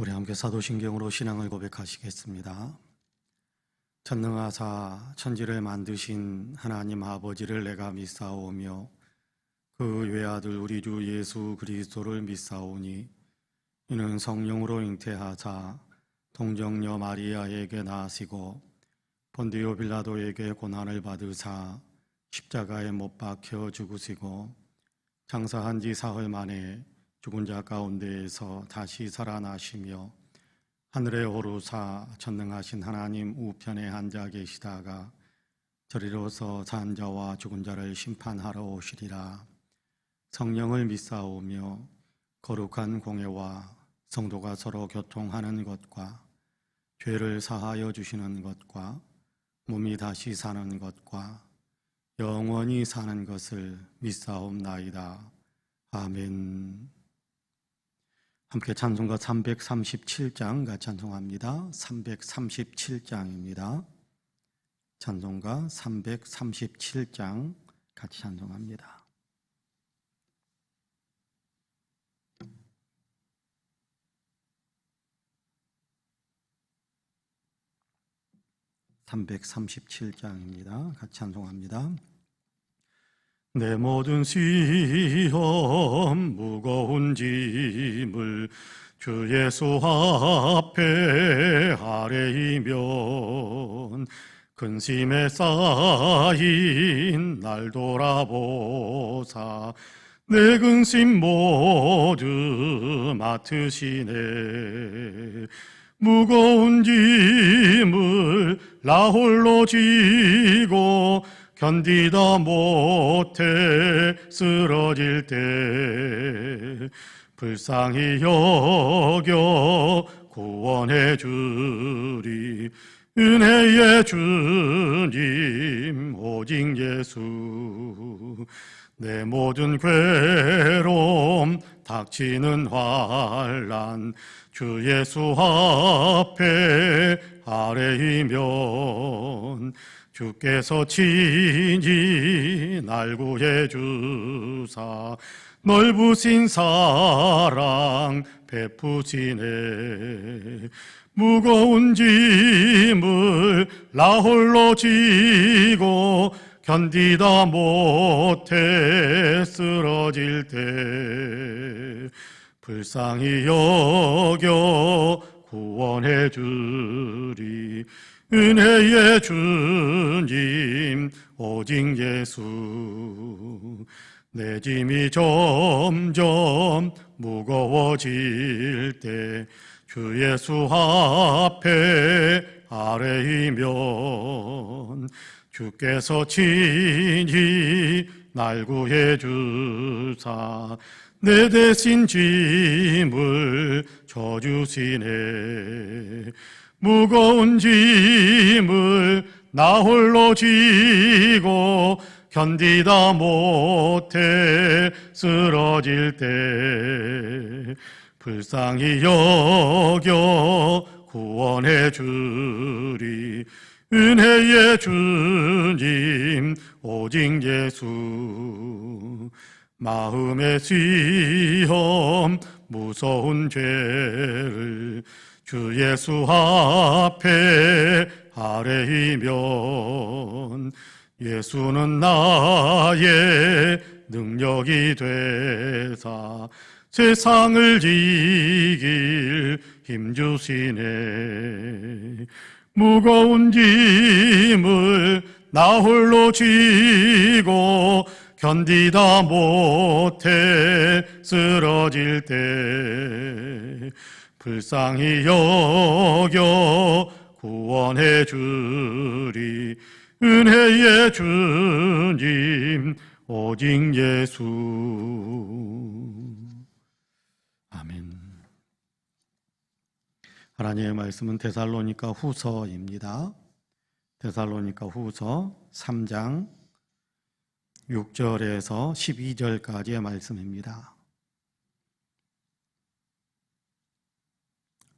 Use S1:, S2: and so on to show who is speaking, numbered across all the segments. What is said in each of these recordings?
S1: 우리 함께 사도신경으로 신앙을 고백하시겠습니다. 전능하사 천지를 만드신 하나님 아버지를 내가 믿사오며 그 외아들 우리 주 예수 그리스도를 믿사오니 이는 성령으로 잉태하사 동정녀 마리아에게 나시고 본디오 빌라도에게 고난을 받으사 십자가에 못 박혀 죽으시고 장사한 지 사흘 만에 죽은 자 가운데에서 다시 살아나시며 하늘에 오르사 전능하신 하나님 우편에 앉아 계시다가 저리로서 산 자와 죽은 자를 심판하러 오시리라. 성령을 믿사오며 거룩한 공예와 성도가 서로 교통하는 것과 죄를 사하여 주시는 것과 몸이 다시 사는 것과 영원히 사는 것을 믿사옵나이다. 아멘. 함께 찬송가 337장 같이 찬송합니다. 337장입니다. 찬송가 337장 같이 찬송합니다. (337장입니다) 같이 찬송합니다. 내 모든 시험 무거운 짐을 주 예수 앞에 아뢰이면 근심에 쌓인 날 돌아보사 내 근심 모두 맡으시네. 무거운 짐을 나 홀로 지고 견디다 못해 쓰러질 때 불쌍히 여겨 구원해 주리. 은혜의 주님 오직 예수. 내 모든 괴로움 닥치는 환난 주 예수 앞에 아뢰이면 주께서 친히 날 구해 주사 넓으신 사랑 베푸시네. 무거운 짐을 나 홀로 지고 견디다 못해 쓰러질 때 불쌍히 여겨 구원해 주리. 은혜의 주님 오직 예수. 내 짐이 점점 무거워질 때 주 예수 앞에 아뢰이면 주께서 친히 날 구해 주사 내 대신 짐을 져주시네. 무거운 짐을 나 홀로 지고 견디다 못해 쓰러질 때 불쌍히 여겨 구원해 주리. 은혜의 주님 오직 예수. 마음의 시험 무서운 죄를 주 예수 앞에 아뢰이면 예수는 나의 능력이 되사 세상을 이길 힘주시네. 무거운 짐을 나 홀로 지고 견디다 못해 쓰러질 때 불쌍히 여겨 구원해 주리. 은혜의 주님 오직 예수. 아멘. 하나님의 말씀은 데살로니가 후서입니다. 데살로니가 후서 3장 6절에서 12절까지의 말씀입니다.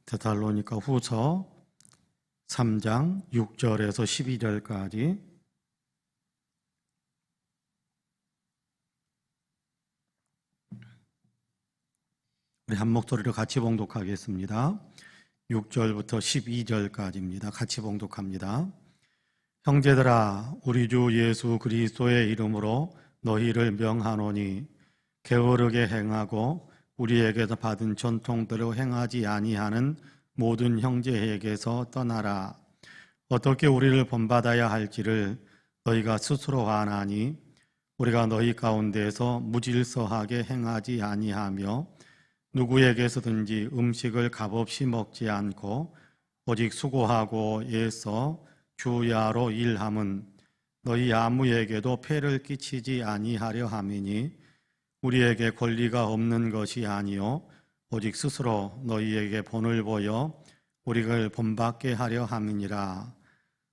S1: 데살로니가 후서 3장 6절에서 12절까지 우리 한 목소리로 같이 봉독하겠습니다. 6절부터 12절까지입니다. 같이 봉독합니다. 형제들아, 우리 주 예수 그리스도의 이름으로 너희를 명하노니 게으르게 행하고 우리에게서 받은 전통대로 행하지 아니하는 모든 형제에게서 떠나라. 어떻게 우리를 본받아야 할지를 너희가 스스로 아나니 우리가 너희 가운데서 무질서하게 행하지 아니하며 누구에게서든지 음식을 값없이 먹지 않고 오직 수고하고 애써 주야로 일함은 너희 아무에게도 폐를 끼치지 아니하려 함이니 우리에게 권리가 없는 것이 아니요 오직 스스로 너희에게 본을 보여 우리를 본받게 하려 함이니라.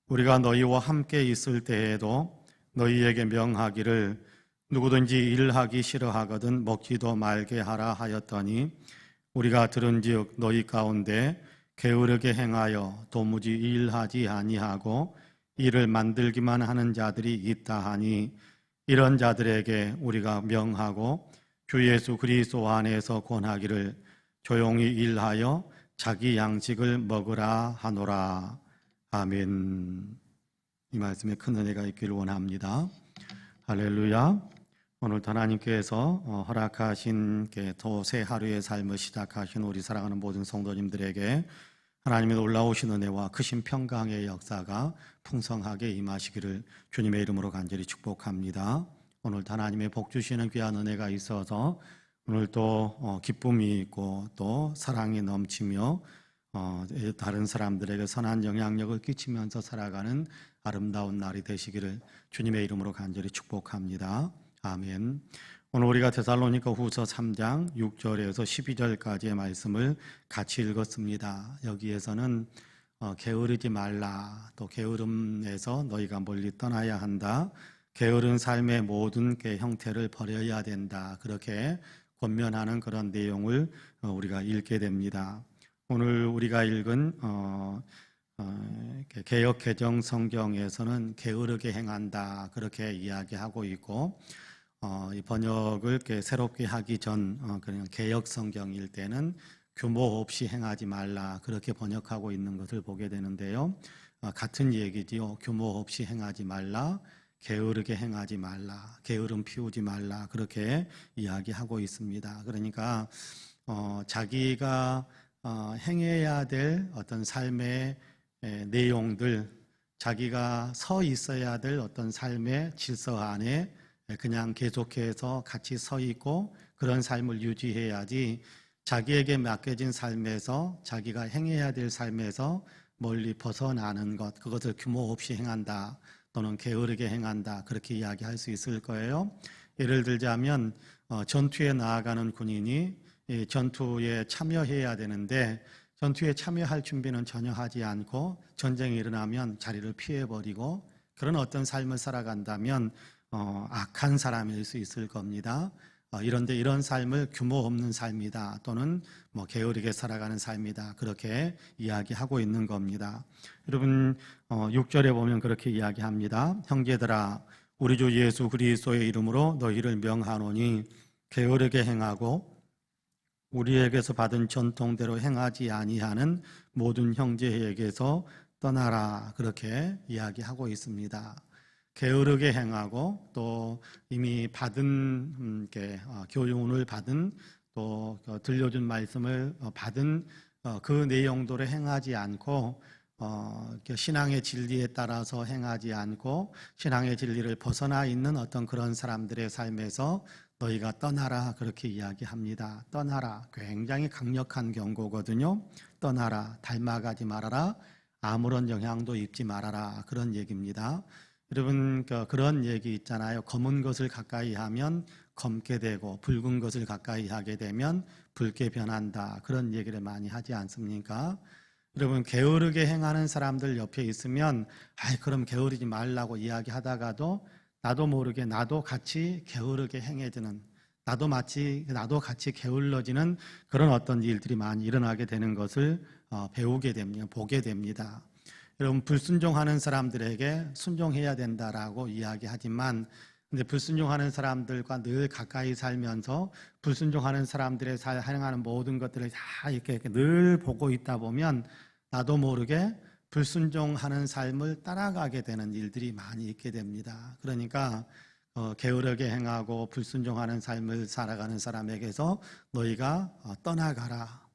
S1: 우리가 너희와 함께 있을 때에도 너희에게 명하기를 누구든지 일하기 싫어하거든 먹지도 말게 하라 하였더니 우리가 들은즉 너희 가운데 게으르게 행하여 도무지 일하지 아니하고 일을 만들기만 하는 자들이 있다 하니 이런 자들에게 우리가 명하고 주 예수 그리스도 안에서 권하기를 조용히 일하여 자기 양식을 먹으라 하노라. 아멘. 이 말씀에 큰 은혜가 있기를 원합니다. 할렐루야. 오늘도 하나님께서 허락하신 더 새 하루의 삶을 시작하신 우리 사랑하는 모든 성도님들에게 하나님의 놀라우신 은혜와 크신 평강의 역사가 풍성하게 임하시기를 주님의 이름으로 간절히 축복합니다. 오늘도 하나님의 복 주시는 귀한 은혜가 있어서 오늘도 기쁨이 있고 또 사랑이 넘치며 다른 사람들에게 선한 영향력을 끼치면서 살아가는 아름다운 날이 되시기를 주님의 이름으로 간절히 축복합니다. 아멘. 오늘 우리가 데살로니가 후서 3장 6절에서 12절까지의 말씀을 같이 읽었습니다. 여기에서는 게으르지 말라, 또 게으름에서 너희가 멀리 떠나야 한다, 게으른 삶의 모든 형태를 버려야 된다, 그렇게 권면하는 그런 내용을 우리가 읽게 됩니다. 오늘 우리가 읽은 개역 개정 성경에서는 게으르게 행한다 그렇게 이야기하고 있고, 이 번역을 새롭게 하기 전 그냥 개역 성경일 때는 규모 없이 행하지 말라 그렇게 번역하고 있는 것을 보게 되는데요. 같은 얘기지요. 규모 없이 행하지 말라, 게으르게 행하지 말라, 게으름 피우지 말라 그렇게 이야기하고 있습니다. 그러니까 자기가 행해야 될 어떤 삶의 내용들, 자기가 서 있어야 될 어떤 삶의 질서 안에 그냥 계속해서 같이 서 있고 그런 삶을 유지해야지, 자기에게 맡겨진 삶에서 자기가 행해야 될 삶에서 멀리 벗어나는 것, 그것을 규모 없이 행한다 또는 게으르게 행한다 그렇게 이야기할 수 있을 거예요. 예를 들자면 전투에 나아가는 군인이 전투에 참여해야 되는데 전투에 참여할 준비는 전혀 하지 않고 전쟁이 일어나면 자리를 피해버리고 그런 어떤 삶을 살아간다면 악한 사람일 수 있을 겁니다. 이런데 이런 삶을 규모 없는 삶이다 또는 게으르게 살아가는 삶이다 그렇게 이야기하고 있는 겁니다. 여러분 6절에 보면 그렇게 이야기합니다. 형제들아, 우리 주 예수 그리스도의 이름으로 너희를 명하노니 게으르게 행하고 우리에게서 받은 전통대로 행하지 아니하는 모든 형제에게서 떠나라 그렇게 이야기하고 있습니다. 게으르게 행하고 또 이미 받은 교훈을 받은 또 들려준 말씀을 받은 그 내용대로 행하지 않고 신앙의 진리에 따라서 행하지 않고 신앙의 진리를 벗어나 있는 어떤 그런 사람들의 삶에서 너희가 떠나라 그렇게 이야기합니다. 떠나라, 굉장히 강력한 경고거든요. 떠나라, 닮아가지 말아라, 아무런 영향도 입지 말아라 그런 얘기입니다. 여러분 그런 얘기 있잖아요. 검은 것을 가까이 하면 검게 되고 붉은 것을 가까이 하게 되면 붉게 변한다 그런 얘기를 많이 하지 않습니까? 여러분 게으르게 행하는 사람들 옆에 있으면 그럼 게으르지 말라고 이야기하다가도 나도 모르게 나도 같이 게으르게 행해지는, 나도 같이 게을러지는 그런 어떤 일들이 많이 일어나게 되는 것을 배우게 됩니다. 보게 됩니다. 여러분 불순종하는 사람들에게 순종해야 된다라고 이야기하지만 근데 불순종하는 사람들과 늘 가까이 살면서 불순종하는 사람들의 행하는 모든 것들을 다 이렇게 늘 보고 있다 보면 나도 모르게 불순종하는 삶을 따라가게 되는 일들이 많이 있게 됩니다. 그러니까 게으르게 행하고 불순종하는 삶을 살아가는 사람에게서 너희가 떠나가라.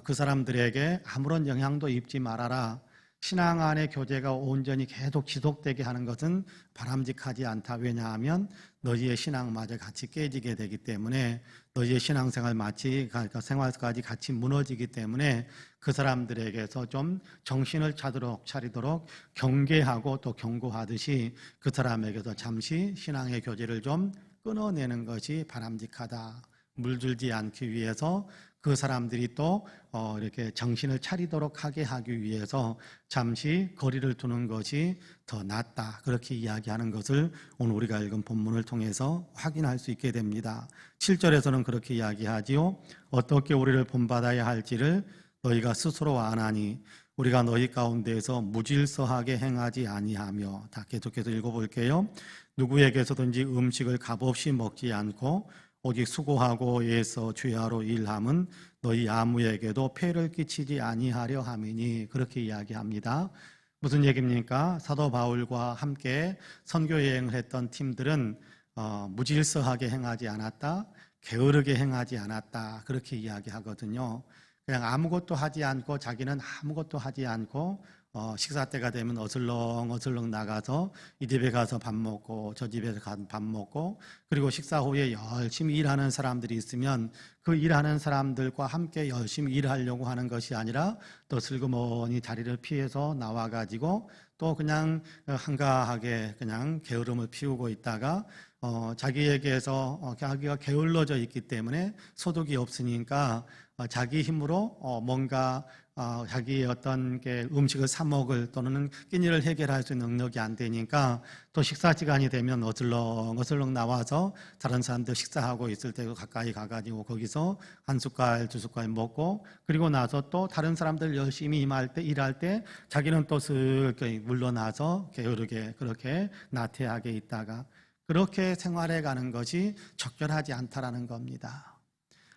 S1: 그 사람들에게 아무런 영향도 입지 말아라. 신앙 안의 교제가 온전히 계속 지속되게 하는 것은 바람직하지 않다. 왜냐하면 너희의 신앙마저 같이 깨지게 되기 때문에 너희의 생활까지 같이 무너지기 때문에 그 사람들에게서 좀 정신을 차리도록 경계하고 또 경고하듯이 그 사람에게서 잠시 신앙의 교제를 좀 끊어내는 것이 바람직하다. 물들지 않기 위해서 그 사람들이 또 이렇게 정신을 차리도록 하기 위해서 잠시 거리를 두는 것이 더 낫다. 그렇게 이야기하는 것을 오늘 우리가 읽은 본문을 통해서 확인할 수 있게 됩니다. 7절에서는 그렇게 이야기하지요. 어떻게 우리를 본받아야 할지를 너희가 스스로 아나니 우리가 너희 가운데에서 무질서하게 행하지 아니하며. 다 계속해서 읽어볼게요. 누구에게서든지 음식을 값없이 먹지 않고 오직 수고하고 애써 주야로 일함은 너희 아무에게도 폐를 끼치지 아니하려 함이니. 그렇게 이야기합니다. 무슨 얘기입니까? 사도 바울과 함께 선교 여행을 했던 팀들은 무질서하게 행하지 않았다, 게으르게 행하지 않았다, 그렇게 이야기하거든요. 그냥 아무것도 하지 않고 자기는 아무것도 하지 않고 식사 때가 되면 어슬렁 나가서 이 집에 가서 밥 먹고 저 집에서 가서 밥 먹고, 그리고 식사 후에 열심히 일하는 사람들이 있으면 그 일하는 사람들과 함께 열심히 일하려고 하는 것이 아니라 또 슬그머니 자리를 피해서 나와가지고 또 그냥 한가하게 그냥 게으름을 피우고 있다가 자기에게서 자기가 게을러져 있기 때문에 소득이 없으니까 자기 힘으로 뭔가 자기의 어떤 음식을 사 먹을 또는 끼니를 해결할 수 있는 능력이 안 되니까 또 식사 시간이 되면 어슬렁 나와서 다른 사람들 식사하고 있을 때 가까이 가가지고 거기서 한 숟갈 두 숟갈 먹고, 그리고 나서 또 다른 사람들 열심히 일할 때 자기는 또 슬 물러나서 게으르게 그렇게 나태하게 있다가 그렇게 생활해 가는 것이 적절하지 않다라는 겁니다.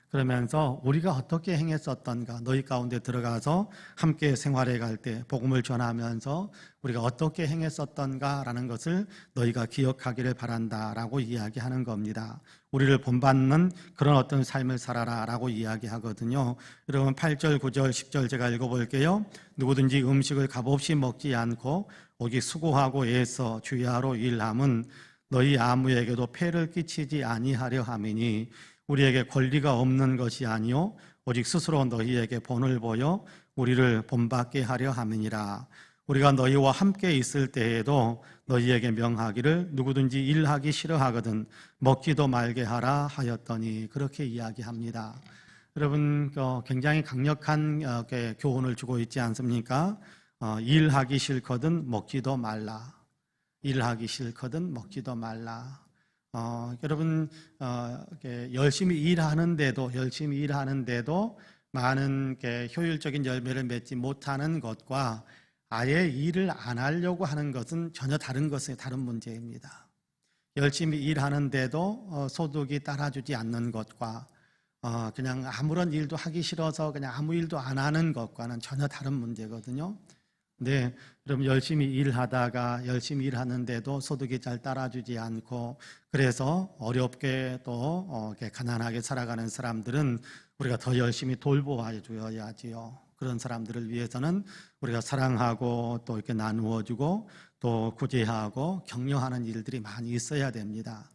S1: 그러면서 우리가 어떻게 행했었던가, 너희 가운데 들어가서 함께 생활해 갈 때 복음을 전하면서 우리가 어떻게 행했었던가라는 것을 너희가 기억하기를 바란다라고 이야기하는 겁니다. 우리를 본받는 그런 어떤 삶을 살아라라고 이야기하거든요. 여러분 8절, 9절, 10절 제가 읽어볼게요. 누구든지 음식을 값없이 먹지 않고 오직 수고하고 애써 주야로 일함은 너희 아무에게도 폐를 끼치지 아니하려 함이니 우리에게 권리가 없는 것이 아니요 오직 스스로 너희에게 본을 보여 우리를 본받게 하려 함이니라. 우리가 너희와 함께 있을 때에도 너희에게 명하기를 누구든지 일하기 싫어하거든 먹지도 말게 하라 하였더니. 그렇게 이야기합니다. 여러분 굉장히 강력한 교훈을 주고 있지 않습니까? 일하기 싫거든 먹지도 말라. 일하기 싫거든 먹지도 말라. 여러분 열심히 일하는데도 많은 효율적인 열매를 맺지 못하는 것과 아예 일을 안 하려고 하는 것은 전혀 다른 문제입니다. 열심히 일하는데도 소득이 따라주지 않는 것과 그냥 아무런 일도 하기 싫어서 그냥 아무 일도 안 하는 것과는 전혀 다른 문제거든요. 네, 그럼 열심히 일하는데도 소득이 잘 따라주지 않고 그래서 어렵게 또 가난하게 살아가는 사람들은 우리가 더 열심히 돌보아줘야지요. 그런 사람들을 위해서는 우리가 사랑하고 또 이렇게 나누어주고 또 구제하고 격려하는 일들이 많이 있어야 됩니다.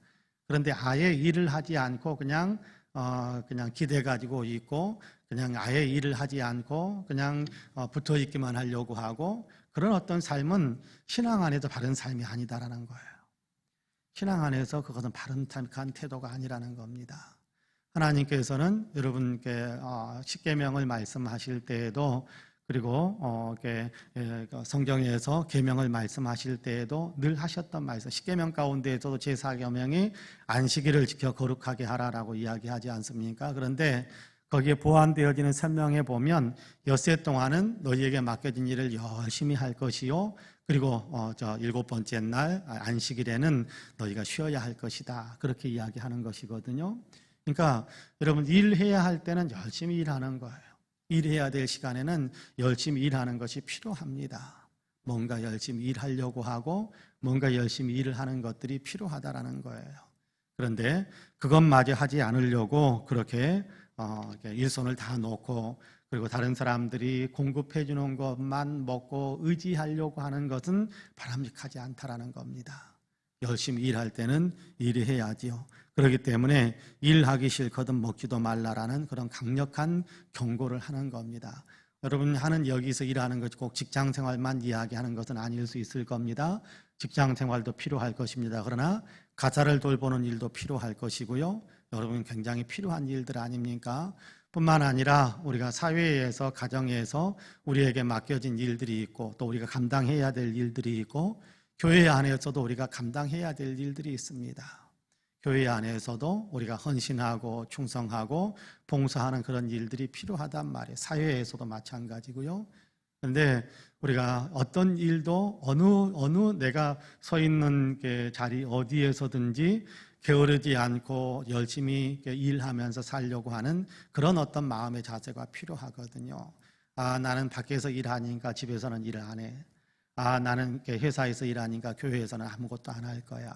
S1: 그런데 아예 일을 하지 않고 그냥 기대 가지고 있고 그냥 아예 일을 하지 않고 그냥 붙어 있기만 하려고 하고 그런 어떤 삶은 신앙 안에서 바른 삶이 아니다라는 거예요. 신앙 안에서 그것은 바른 태도가 아니라는 겁니다. 하나님께서는 여러분께 십계명을 말씀하실 때에도 그리고 성경에서 계명을 말씀하실 때에도 늘 하셨던 말씀, 십계명 가운데에서도 제4계명이 안식일을 지켜 거룩하게 하라라고 이야기하지 않습니까? 그런데 거기에 보완되어지는 설명에 보면 엿새 동안은 너희에게 맡겨진 일을 열심히 할 것이요, 그리고 일곱 번째 날 안식일에는 너희가 쉬어야 할 것이다, 그렇게 이야기하는 것이거든요. 그러니까 여러분, 일해야 할 때는 열심히 일하는 거예요. 일해야 될 시간에는 열심히 일하는 것이 필요합니다. 뭔가 열심히 일하려고 하고 뭔가 열심히 일을 하는 것들이 필요하다라는 거예요. 그런데 그것마저 하지 않으려고 그렇게 일손을 다 놓고, 그리고 다른 사람들이 공급해 주는 것만 먹고 의지하려고 하는 것은 바람직하지 않다라는 겁니다. 열심히 일할 때는 일해야지요. 그렇기 때문에 일하기 싫거든 먹지도 말라라는 그런 강력한 경고를 하는 겁니다. 여러분, 여기서 일하는 것이 꼭 직장 생활만 이야기하는 것은 아닐 수 있을 겁니다. 직장 생활도 필요할 것입니다. 그러나 가사를 돌보는 일도 필요할 것이고요. 여러분, 굉장히 필요한 일들 아닙니까? 뿐만 아니라 우리가 사회에서, 가정에서 우리에게 맡겨진 일들이 있고, 또 우리가 감당해야 될 일들이 있고, 교회 안에서도 우리가 감당해야 될 일들이 있습니다. 교회 안에서도 우리가 헌신하고 충성하고 봉사하는 그런 일들이 필요하단 말이에요. 사회에서도 마찬가지고요. 그런데 우리가 어떤 일도 어느 내가 서 있는 자리 어디에서든지 게으르지 않고 열심히 일하면서 살려고 하는 그런 어떤 마음의 자세가 필요하거든요. 나는 밖에서 일하니까 집에서는 일을 안 해. 나는 회사에서 일하니까 교회에서는 아무것도 안 할 거야.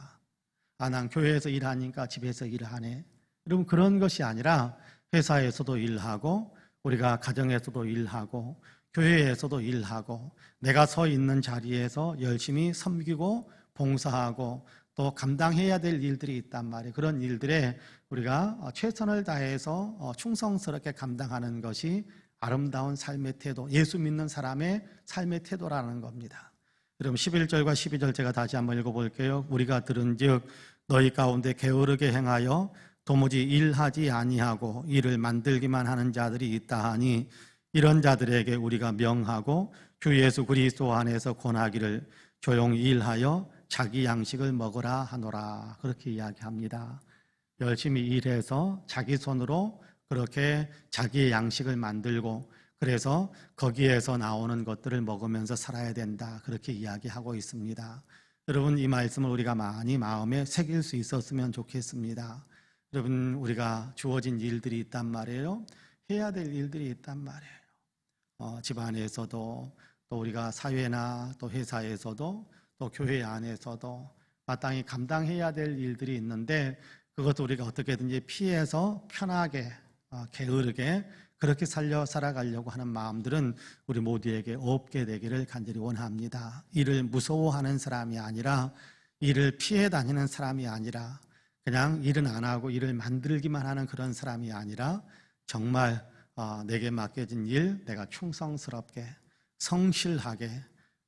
S1: 난 교회에서 일하니까 집에서 일을 안 해. 여러분, 그런 것이 아니라 회사에서도 일하고, 우리가 가정에서도 일하고, 교회에서도 일하고, 내가 서 있는 자리에서 열심히 섬기고 봉사하고 또 감당해야 될 일들이 있단 말이에요. 그런 일들에 우리가 최선을 다해서 충성스럽게 감당하는 것이 아름다운 삶의 태도, 예수 믿는 사람의 삶의 태도라는 겁니다. 여러분, 11절과 12절 제가 다시 한번 읽어볼게요. 우리가 들은즉 너희 가운데 게으르게 행하여 도무지 일하지 아니하고 일을 만들기만 하는 자들이 있다 하니, 이런 자들에게 우리가 명하고 주 예수 그리스도 안에서 권하기를 조용히 일하여 자기 양식을 먹으라 하노라, 그렇게 이야기합니다. 열심히 일해서 자기 손으로 그렇게 자기의 양식을 만들고, 그래서 거기에서 나오는 것들을 먹으면서 살아야 된다, 그렇게 이야기하고 있습니다. 여러분, 이 말씀을 우리가 많이 마음에 새길 수 있었으면 좋겠습니다. 여러분, 우리가 주어진 일들이 있단 말이에요. 해야 될 일들이 있단 말이에요. 집안에서도, 또 우리가 사회나 또 회사에서도, 또 교회 안에서도 마땅히 감당해야 될 일들이 있는데, 그것도 우리가 어떻게든지 피해서 편하게, 게으르게 그렇게 살아가려고 하는 마음들은 우리 모두에게 없게 되기를 간절히 원합니다. 일을 무서워하는 사람이 아니라, 일을 피해 다니는 사람이 아니라, 그냥 일은 안 하고 일을 만들기만 하는 그런 사람이 아니라, 정말 내게 맡겨진 일 내가 충성스럽게 성실하게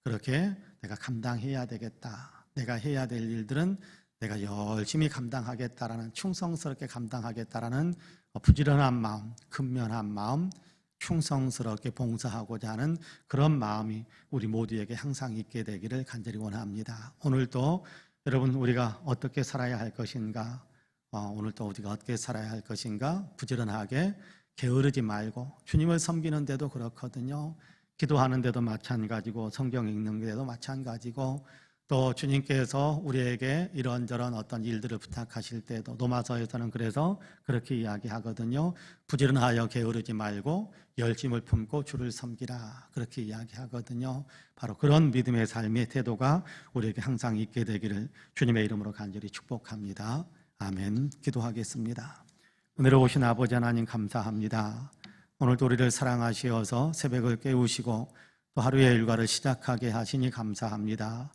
S1: 그렇게 내가 감당해야 되겠다. 내가 해야 될 일들은 내가 열심히 감당하겠다라는, 충성스럽게 감당하겠다라는 부지런한 마음, 근면한 마음, 충성스럽게 봉사하고자 하는 그런 마음이 우리 모두에게 항상 있게 되기를 간절히 원합니다. 오늘도 여러분, 우리가 어떻게 살아야 할 것인가, 오늘도 우리가 어떻게 살아야 할 것인가, 부지런하게 게으르지 말고, 주님을 섬기는 데도 그렇거든요. 기도하는 데도 마찬가지고, 성경 읽는 데도 마찬가지고, 또 주님께서 우리에게 이런저런 어떤 일들을 부탁하실 때도 로마서에서는 그래서 그렇게 이야기하거든요. 부지런하여 게으르지 말고 열심을 품고 주를 섬기라, 그렇게 이야기하거든요. 바로 그런 믿음의 삶의 태도가 우리에게 항상 있게 되기를 주님의 이름으로 간절히 축복합니다. 아멘. 기도하겠습니다. 은혜로 오신 아버지 하나님, 감사합니다. 오늘도 우리를 사랑하시어서 새벽을 깨우시고 또 하루의 일과를 시작하게 하시니 감사합니다.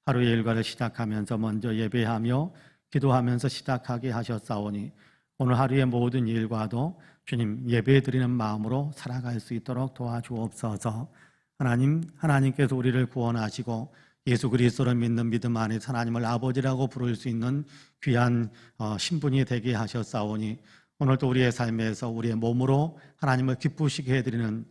S1: 하루의 일과를 시작하면서 먼저 예배하며 기도하면서 시작하게 하셨사오니, 오늘 하루의 모든 일과도 주님 예배드리는 마음으로 살아갈 수 있도록 도와주옵소서. 하나님께서 우리를 구원하시고 예수 그리스도를 믿는 믿음 안에서 하나님을 아버지라고 부를 수 있는 귀한 신분이 되게 하셨사오니, 오늘도 우리의 삶에서 우리의 몸으로 하나님을 기쁘시게 해드리는,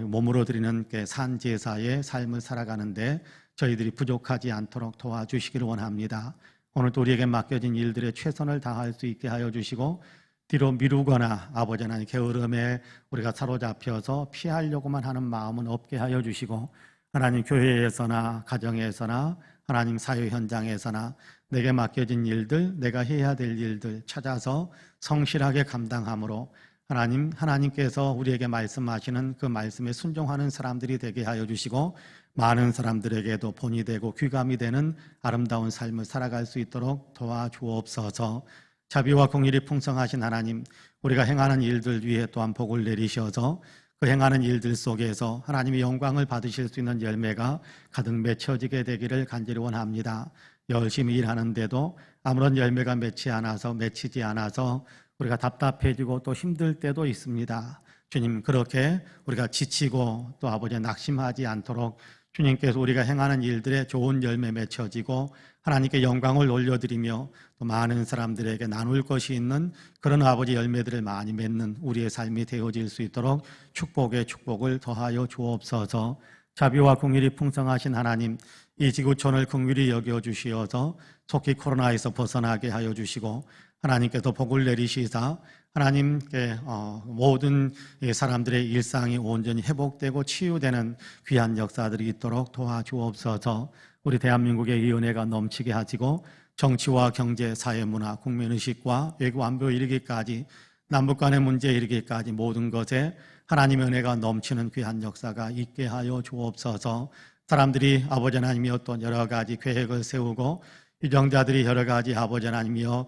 S1: 몸으로 드리는 산제사의 삶을 살아가는데 저희들이 부족하지 않도록 도와주시기를 원합니다. 오늘도 우리에게 맡겨진 일들에 최선을 다할 수 있게 하여 주시고, 뒤로 미루거나 아버지 하나님 게으름에 우리가 사로잡혀서 피하려고만 하는 마음은 없게 하여 주시고, 하나님 교회에서나 가정에서나 하나님 사회 현장에서나 내게 맡겨진 일들, 내가 해야 될 일들 찾아서 성실하게 감당함으로 하나님께서 우리에게 말씀하시는 그 말씀에 순종하는 사람들이 되게 하여 주시고, 많은 사람들에게도 본이 되고 귀감이 되는 아름다운 삶을 살아갈 수 있도록 도와주옵소서. 자비와 공의를 풍성하신 하나님, 우리가 행하는 일들 위에 또한 복을 내리셔서 그 행하는 일들 속에서 하나님의 영광을 받으실 수 있는 열매가 가득 맺혀지게 되기를 간절히 원합니다. 열심히 일하는데도 아무런 열매가 맺히지 않아서 우리가 답답해지고 또 힘들 때도 있습니다. 주님, 그렇게 우리가 지치고 또 아버지 낙심하지 않도록 주님께서 우리가 행하는 일들에 좋은 열매 맺혀지고 하나님께 영광을 올려드리며 또 많은 사람들에게 나눌 것이 있는 그런 아버지 열매들을 많이 맺는 우리의 삶이 되어질 수 있도록 축복에 축복을 더하여 주옵소서. 자비와 긍휼이 풍성하신 하나님, 이 지구촌을 긍휼히 여겨주시어서 속히 코로나에서 벗어나게 하여 주시고, 하나님께서 복을 내리시사 하나님께 모든 사람들의 일상이 온전히 회복되고 치유되는 귀한 역사들이 있도록 도와주옵소서. 우리 대한민국의 이 은혜가 넘치게 하시고 정치와 경제, 사회문화, 국민의식과 외교 안보에 이르기까지 남북 간의 문제에 이르기까지 모든 것에 하나님의 은혜가 넘치는 귀한 역사가 있게 하여 주옵소서. 사람들이 아버지 하나님이여 또 여러 가지 계획을 세우고 유정자들이 여러 가지 아버지 하나님이여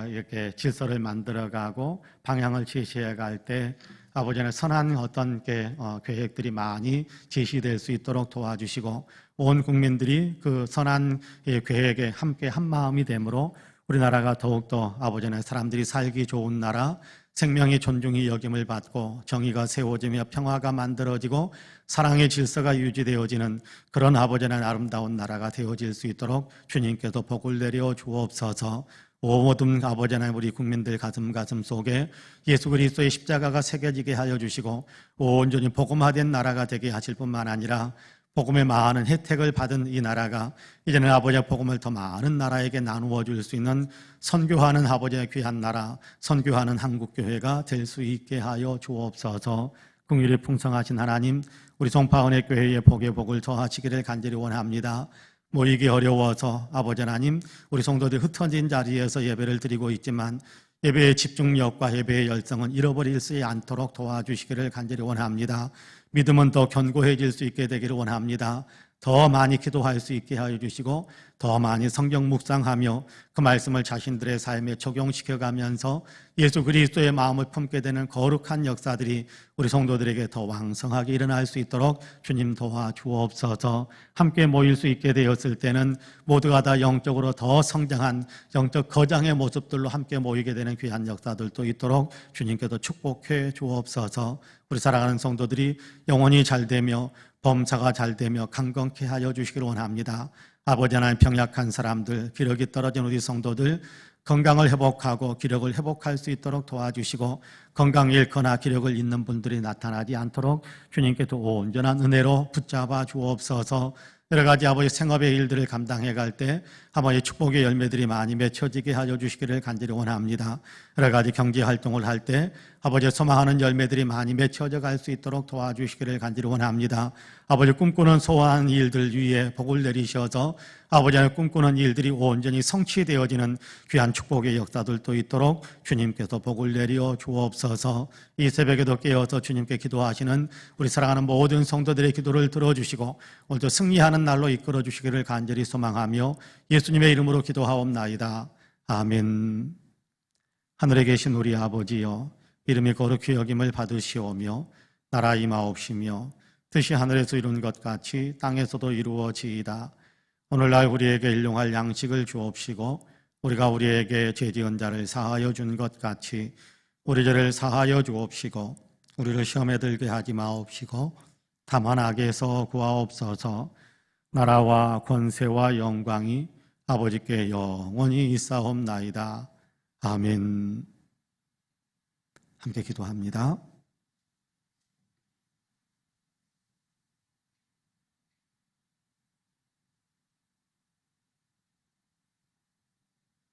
S1: 이렇게 질서를 만들어가고 방향을 제시해 갈 때 아버지 하나님 선한 어떤 계획들이 많이 제시될 수 있도록 도와주시고, 온 국민들이 그 선한 계획에 함께 한 마음이 되므로 우리나라가 더욱더 아버지 하나님 사람들이 살기 좋은 나라, 생명의 존중이 여김을 받고 정의가 세워지며 평화가 만들어지고 사랑의 질서가 유지되어지는 그런 아버지 하나님 아름다운 나라가 되어질 수 있도록 주님께서 복을 내려 주옵소서. 모든 아버지 하나님 우리 국민들 가슴 속에 예수 그리스도의 십자가가 새겨지게 하여 주시고 온전히 복음화된 나라가 되게 하실 뿐만 아니라 복음의 많은 혜택을 받은 이 나라가 이제는 아버지의 복음을 더 많은 나라에게 나누어 줄 수 있는 선교하는 아버지의 귀한 나라, 선교하는 한국교회가 될 수 있게 하여 주옵소서. 긍휼이 풍성하신 하나님, 우리 송파은혜 교회의 복의 복을 더하시기를 간절히 원합니다. 모이기 어려워서 아버지 하나님, 우리 성도들이 흩어진 자리에서 예배를 드리고 있지만 예배의 집중력과 예배의 열성은 잃어버리지 않도록 도와주시기를 간절히 원합니다. 믿음은 더 견고해질 수 있게 되기를 원합니다. 더 많이 기도할 수 있게 하여 주시고 더 많이 성경 묵상하며 그 말씀을 자신들의 삶에 적용시켜가면서 예수 그리스도의 마음을 품게 되는 거룩한 역사들이 우리 성도들에게 더 왕성하게 일어날 수 있도록 주님 도와주옵소서. 함께 모일 수 있게 되었을 때는 모두가 다 영적으로 더 성장한 영적 거장의 모습들로 함께 모이게 되는 귀한 역사들도 있도록 주님께서 축복해 주옵소서. 우리 사랑하는 성도들이 영혼이 잘되며 범사가 잘되며 강건케 하여 주시기를 원합니다. 아버지 하나님, 병약한 사람들, 기력이 떨어진 우리 성도들 건강을 회복하고 기력을 회복할 수 있도록 도와주시고, 건강 잃거나 기력을 잃는 분들이 나타나지 않도록 주님께서 온전한 은혜로 붙잡아 주옵소서. 여러 가지 아버지 생업의 일들을 감당해 갈 때 아버지 축복의 열매들이 많이 맺혀지게 하여 주시기를 간절히 원합니다. 여러 가지 경제 활동을 할 때 아버지 소망하는 열매들이 많이 맺혀져 갈 수 있도록 도와주시기를 간절히 원합니다. 아버지 꿈꾸는 소원하는 일들 위에 복을 내리셔서 아버지 하나님 꿈꾸는 일들이 온전히 성취되어지는 귀한 축복의 역사들도 있도록 주님께서 복을 내려 주옵소서. 이 새벽에도 깨어서 주님께 기도하시는 우리 사랑하는 모든 성도들의 기도를 들어주시고 오늘도 승리하는 날로 이끌어 주시기를 간절히 소망하며 예수님의 이름으로 기도하옵나이다. 아멘. 하늘에 계신 우리 아버지여, 이름이 거룩히 여김을 받으시오며 나라 임하옵시며 뜻이 하늘에서 이룬 것 같이 땅에서도 이루어지이다. 오늘날 우리에게 일용할 양식을 주옵시고 우리가 우리에게 죄지은 자를 사하여 준 것 같이 우리 죄를 사하여 주옵시고 우리를 시험에 들게 하지 마옵시고 다만 악에서 구하옵소서. 나라와 권세와 영광이 아버지께 영원히 있사옵나이다. 아멘. 함께 기도합니다.